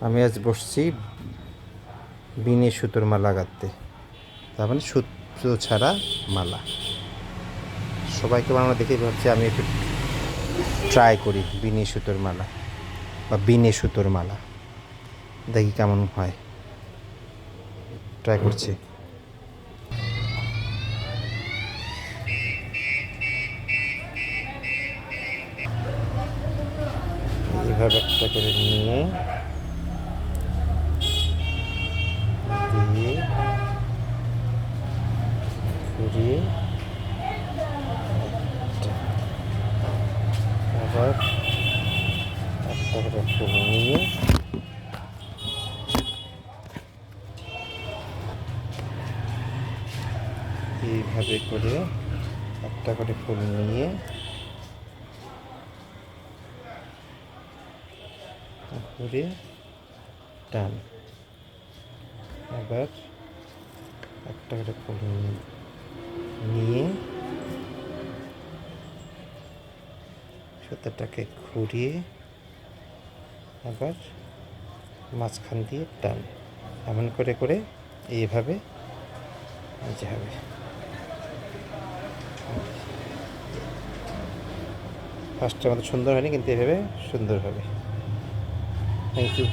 আমি আজ বসছি বিনে সুতোর মালা গাঁথতে, তার মানে সুতো ছাড়া মালা। সবাইকে বানানো দেখেই ভাবছি আমি একটু ট্রাই করি বিনে সুতোর মালা বা বিনে সুতোর মালা, দেখি কেমন হয়। ট্রাই করছি। এইভাবে একটা করে নিয়ে দিয়ে ঘুরিয়ে আবার একটা করে ফুল নিয়ে এইভাবে করে একটা করে ফুল নিয়ে ঘুরে টান, আবার একটা করে ফুল নিয়ে সুতোটাকে ঘুরিয়ে আবার মাঝখান দিয়ে টান, এমন করে করে এইভাবে নিতে হবে। ফার্স্টের মতো সুন্দর হয়নি, কিন্তু এভাবে সুন্দর হবে। Thank you.